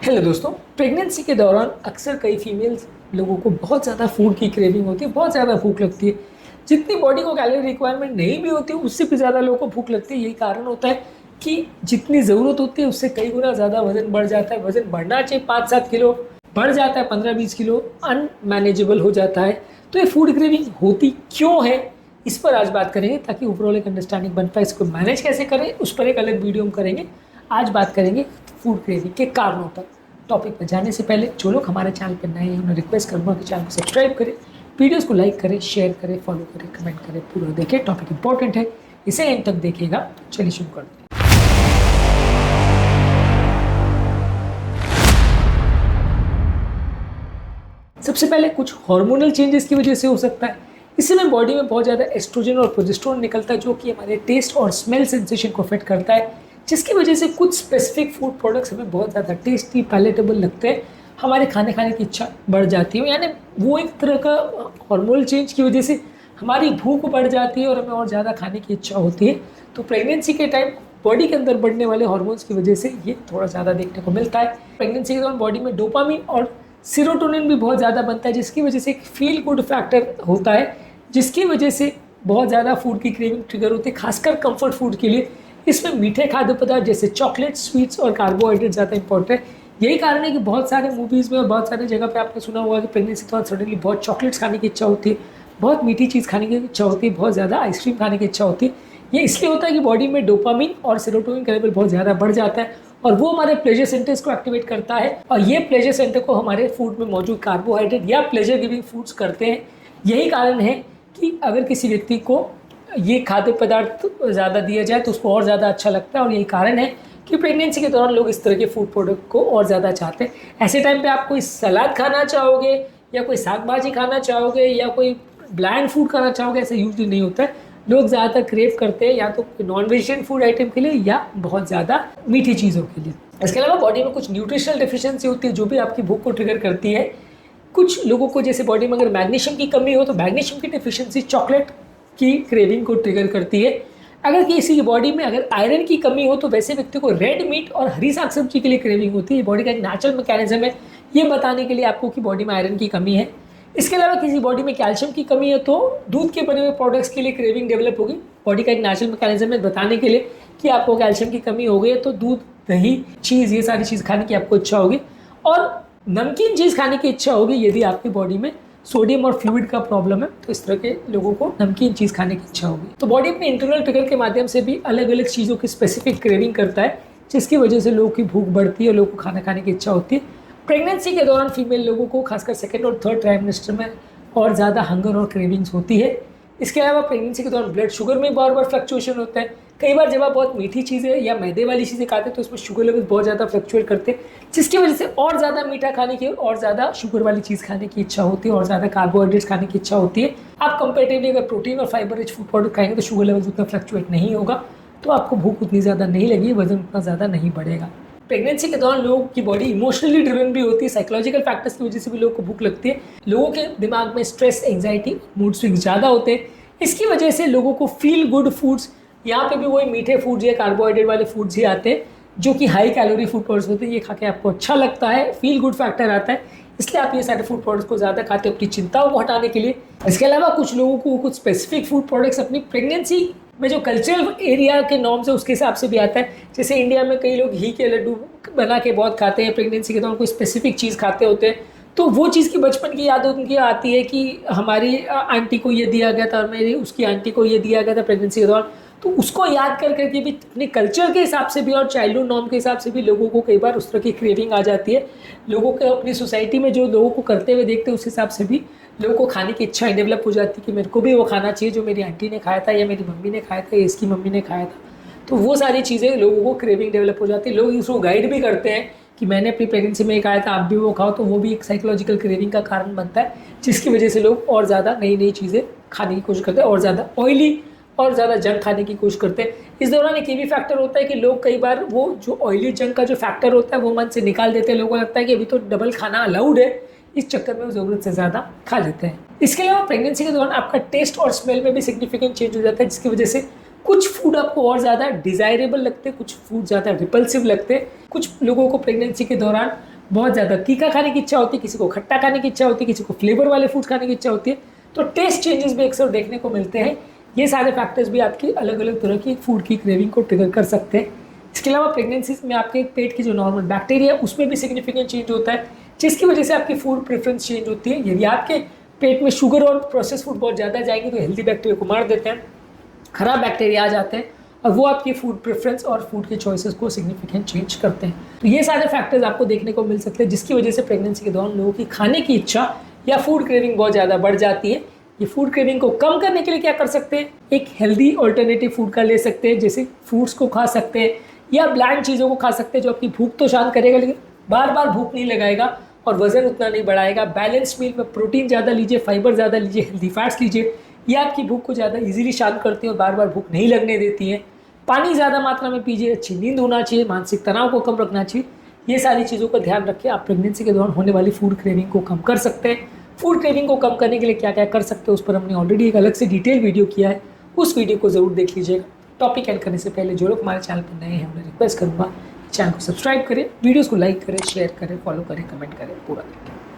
Hello दोस्तों, pregnancy के दौरान अक्सर कई फीमेल्स लोगों को बहुत ज़्यादा फूड की क्रेविंग होती है, बहुत ज़्यादा भूख लगती है। जितनी बॉडी को कैलोरी रिक्वायरमेंट नहीं भी होती, उससे भी ज़्यादा लोगों को भूख लगती है। यही कारण होता है कि जितनी ज़रूरत होती है उससे कई गुना ज़्यादा वजन बढ़ जाता है। वजन बढ़ना चाहिए 5-7 किलो, बढ़ जाता है 15-20 किलो, अनमैनेजेबल हो जाता है। तो ये फूड क्रेविंग होती क्यों है, इस पर आज बात करेंगे ताकि ओवरऑल एक अंडरस्टैंडिंग बन पाए। इसको मैनेज कैसे करें उस पर एक अलग वीडियो हम करेंगे। आज बात करेंगे फूड क्रेविंग के कारणों पर। टॉपिक पर जाने से पहले जो लोग हमारे चैनल पर नए हैं उन्हें रिक्वेस्ट करूँगा कि चैनल को सब्सक्राइब करें, वीडियोस को लाइक करें, शेयर करें, फॉलो करें, कमेंट करें, पूरा देखें। टॉपिक इंपॉर्टेंट है, इसे एंड तक देखिएगा। चलिए शुरू करते हैं। सबसे पहले कुछ हार्मोनल चेंजेस की वजह से हो सकता है। इस समय बॉडी में बहुत ज़्यादा एस्ट्रोजन और प्रोजेस्टेरोन निकलता है जो कि हमारे टेस्ट और स्मेल सेंसेशन को अफेक्ट करता है, जिसकी वजह से कुछ स्पेसिफिक फूड प्रोडक्ट्स हमें बहुत ज़्यादा टेस्टी, पैलेटेबल लगते हैं। हमारे खाने की इच्छा बढ़ जाती है, यानी वो एक तरह का हार्मोनल चेंज की वजह से हमारी भूख बढ़ जाती है और हमें और ज़्यादा खाने की इच्छा होती है। तो प्रेगनेंसी के टाइम बॉडी के अंदर बढ़ने वाले हार्मोन्स की वजह से ये थोड़ा ज़्यादा देखने को मिलता है। प्रेगनेंसी के दौरान बॉडी में डोपामिन और सीरोटोनिन भी बहुत ज़्यादा बनता है, जिसकी वजह से एक फील गुड फैक्टर होता है, जिसकी वजह से बहुत ज़्यादा फूड की क्रेविंग ट्रिगर होती है, खासकर कंफर्ट फूड के लिए। इसमें मीठे खाद्य पदार्थ जैसे चॉकलेट, स्वीट्स और कार्बोहाइड्रेट ज़्यादा इंपॉर्टेंट है। यही कारण है कि बहुत सारे मूवीज़ में और बहुत सारे जगह पे आपने सुना होगा कि प्रेगनेंसी के दौरान सडनली बहुत चॉकलेट्स खाने की इच्छा होती है, बहुत मीठी चीज़ खाने की इच्छा होती है, बहुत ज़्यादा आइसक्रीम खाने की इच्छा होती है। ये इसलिए होता है कि बॉडी में डोपामिन और सेरोटोनिन का लेवल बहुत ज़्यादा बढ़ जाता है और वो हमारे प्लेजर सेंटर्स को एक्टिवेट करता है, और ये प्लेजर सेंटर को हमारे फूड में मौजूद कार्बोहाइड्रेट या प्लेजर गिविंग फूड्स करते हैं। यही कारण है कि अगर किसी व्यक्ति को ये खाद्य पदार्थ ज़्यादा दिया जाए तो उसको और ज़्यादा अच्छा लगता है, और यही कारण है कि प्रेगनेंसी के दौरान लोग इस तरह के फूड प्रोडक्ट को और ज़्यादा चाहते हैं। ऐसे टाइम पे आप कोई सलाद खाना चाहोगे या कोई साग भाजी खाना चाहोगे या कोई ब्लैंड फूड खाना चाहोगे, ऐसा यूजली नहीं होता है। लोग ज़्यादातर क्रेव करते हैं या तो नॉन वेजिटेरियन फूड आइटम के लिए या बहुत ज़्यादा मीठी चीज़ों के लिए। इसके अलावा बॉडी में कुछ न्यूट्रिशनल डेफिशिएंसी होती है जो भी आपकी भूख को ट्रिगर करती है। कुछ लोगों को जैसे बॉडी में अगर मैग्नीशियम की कमी हो तो मैग्नीशियम की डेफिशिएंसी चॉकलेट की क्रेविंग को ट्रिगर करती है। अगर किसी की बॉडी में अगर आयरन की कमी हो तो वैसे व्यक्ति को रेड मीट और हरी साग सब्जी के लिए क्रेविंग होती है। बॉडी का एक नेचुरल मैकेनिज्म है ये बताने के लिए आपको कि बॉडी में आयरन की कमी है। इसके अलावा किसी बॉडी में कैल्शियम की कमी है तो दूध के बने हुए प्रोडक्ट्स के लिए क्रेविंग डेवलप होगी। बॉडी का एक नेचुरल मैकेनिज्म है बताने के लिए कि आपको कैल्शियम की कमी हो गई है तो दूध, दही, चीज़, ये सारी चीज़ खाने की आपको इच्छा होगी। और नमकीन चीज़ खाने की इच्छा होगी यदि आपकी बॉडी में सोडियम और फ्लूइड का प्रॉब्लम है, तो इस तरह के लोगों को नमकीन चीज़ खाने की इच्छा होगी। तो बॉडी अपने इंटरनल ट्रिगर के माध्यम से भी अलग अलग चीज़ों की स्पेसिफिक क्रेविंग करता है, जिसकी वजह से लोगों की भूख बढ़ती है और लोगों को खाना खाने की इच्छा होती है। प्रेगनेंसी के दौरान फीमेल लोगों को खासकर सेकेंड और थर्ड ट्राइमेस्टर में और ज़्यादा हंगर और क्रेविंग्स होती है। इसके अलावा प्रेगनेंसी के दौरान ब्लड शुगर में बार बार फ्लक्चुएशन होता है। कई बार जब आप बहुत मीठी चीज़ें या मैदे वाली चीज़ें खाते हैं तो उसमें शुगर लेवल बहुत ज़्यादा फ्लक्चुएट करते हैं, जिसकी वजह से और ज़्यादा मीठा खाने की और ज़्यादा शुगर वाली चीज़ खाने की इच्छा होती है और ज़्यादा कार्बोहाइड्रेट्स खाने की इच्छा होती है। आप कंपेरेटिवली अगर प्रोटीन और फाइबर रिच फूड प्रोडक्ट खाएंगे तो शुगर लेवल उतना फ्लक्चुएट नहीं होगा, तो आपको भूख उतनी ज़्यादा नहीं लगी, वजन उतना ज़्यादा नहीं बढ़ेगा। प्रेगनेंसी के दौरान लोगों की बॉडी इमोशनली ड्रिवन भी होती है, साइकोलॉजिकल फैक्टर्स की वजह से भी लोगों को भूख लगती है। लोगों के दिमाग में स्ट्रेस, एंजाइटी, मूड स्विंग ज़्यादा होते हैं। इसकी वजह से लोगों को फील गुड फूड्स, यहाँ पे भी वही मीठे फूड्स या कार्बोहाइड्रेट वाले फूड्स ही आते हैं जो कि हाई कैलोरी फूड प्रोडक्ट्स होते हैं। ये खा के आपको अच्छा लगता है, फील गुड फैक्टर आता है, इसलिए आप ये सारे फूड प्रोडक्ट्स को ज़्यादा खाते हैं अपनी चिंताओं को हटाने के लिए। इसके अलावा कुछ लोगों को कुछ स्पेसिफिक फूड प्रोडक्ट्स अपनी प्रेगनेंसी में जो कल्चरल एरिया के नॉर्म्स है उसके हिसाब से भी आता है। जैसे इंडिया में कई लोग घी के लड्डू बना के बहुत खाते हैं, प्रेगनेंसी के दौरान कोई स्पेसिफिक चीज़ खाते होते हैं, तो वो चीज़ की बचपन की याद उनकी आती है कि हमारी आंटी को ये दिया गया था और मेरी उसकी आंटी को ये दिया गया था प्रेगनेंसी के दौरान। तो उसको याद कर करके भी अपने कल्चर के हिसाब से भी और चाइल्डहुड नॉर्म के हिसाब से भी लोगों को कई बार उस तरह की क्रेविंग आ जाती है। लोगों को अपनी सोसाइटी में जो लोगों को करते हुए देखते हैं उस हिसाब से भी लोगों को खाने की इच्छा डेवलप हो जाती है कि मेरे को भी वो खाना चाहिए जो मेरी आंटी ने खाया था या मेरी मम्मी ने खाया था या इसकी मम्मी ने खाया था। तो वो सारी चीज़ें लोगों को क्रेविंग डेवलप हो जाती है। लोग इसको गाइड भी करते हैं कि मैंने अपनी प्रेगनेंसी में खाया था, आप भी वो खाओ, तो वो भी एक साइकोलॉजिकल क्रेविंग का कारण बनता है, जिसकी वजह से लोग और ज़्यादा नई नई चीज़ें खाने की कोशिश करते हैं और ज़्यादा ऑयली और ज़्यादा जंक खाने की कोशिश करते हैं। इस दौरान एक ये भी फैक्टर होता है कि लोग कई बार वो जो ऑयली जंक का जो फैक्टर होता है वो मन से निकाल देते हैं। लोगों को लगता है कि अभी तो डबल खाना अलाउड है, इस चक्कर में वो ज़रूरत से ज़्यादा खा लेते हैं। इसके अलावा प्रेगनेंसी के दौरान आपका टेस्ट और स्मेल में भी सिग्निफिकेंट चेंज हो जाता है, जिसकी वजह से कुछ फूड आपको और ज़्यादा डिज़ायरेबल लगते हैं, कुछ फूड ज़्यादा रिपल्सिव लगते हैं। कुछ लोगों को प्रेगनेंसी के दौरान बहुत ज़्यादा तीखा खाने की इच्छा होती है, किसी को खट्टा खाने की इच्छा होती है, किसी को फ्लेवर वाले फूड खाने की इच्छा होती है, तो टेस्ट चेंजेस भी अक्सर देखने को मिलते हैं। ये सारे फैक्टर्स भी आपकी अलग अलग तरह की फूड की क्रेविंग को ट्रिगर कर सकते हैं। इसके अलावा प्रेगनेंसी में आपके पेट की जो नॉर्मल बैक्टीरिया है उसमें भी सिग्निफिकेंट चेंज होता है, जिसकी वजह से आपकी फूड प्रेफरेंस चेंज होती है। यदि आपके पेट में शुगर और प्रोसेस फूड बहुत ज़्यादा जाएंगे तो हेल्दी बैक्टीरिया को मार देते हैं, खराब बैक्टीरिया आ जाते हैं और वो आपकी फूड प्रेफरेंस और फूड के चॉइसेस को सिग्निफिकेंट चेंज करते हैं। तो ये सारे फैक्टर्स आपको देखने को मिल सकते हैं, जिसकी वजह से प्रेगनेंसी के दौरान लोगों की खाने की इच्छा या फूड क्रेविंग बहुत ज़्यादा बढ़ जाती है। ये फूड क्रेविंग को कम करने के लिए क्या कर सकते हैं, एक हेल्दी ऑल्टरनेटिव फूड का ले सकते हैं, जैसे फ्रूट्स को खा सकते हैं या ब्लैंड चीज़ों को खा सकते हैं, जो आपकी भूख तो शांत करेगा लेकिन बार बार भूख नहीं लगाएगा और वजन उतना नहीं बढ़ाएगा। बैलेंस मील में प्रोटीन ज़्यादा लीजिए, फाइबर ज़्यादा लीजिए, हेल्दी फैट्स लीजिए, ये आपकी भूख को ज़्यादा इजीली शांत करती है और बार बार भूख नहीं लगने देती हैं। पानी ज़्यादा मात्रा में पीजिए, अच्छी नींद होना चाहिए, मानसिक तनाव को कम रखना चाहिए। ये सारी चीज़ों का ध्यान रखिए, आप प्रेगनेंसी के दौरान होने वाली फूड क्रेविंग को कम कर सकते हैं। फूड क्रेविंग को कम करने के लिए क्या क्या कर सकते हैं उस पर हमने ऑलरेडी एक अलग से डिटेल वीडियो किया है, उस वीडियो को ज़रूर देख लीजिएगा। टॉपिक एंड करने से पहले जो लोग हमारे चैनल पर नए हैं मैं रिक्वेस्ट करूँगा चैनल को सब्सक्राइब करें, वीडियोज़ को लाइक करें, शेयर करें, फॉलो करें, कमेंट करें, पूरा करें।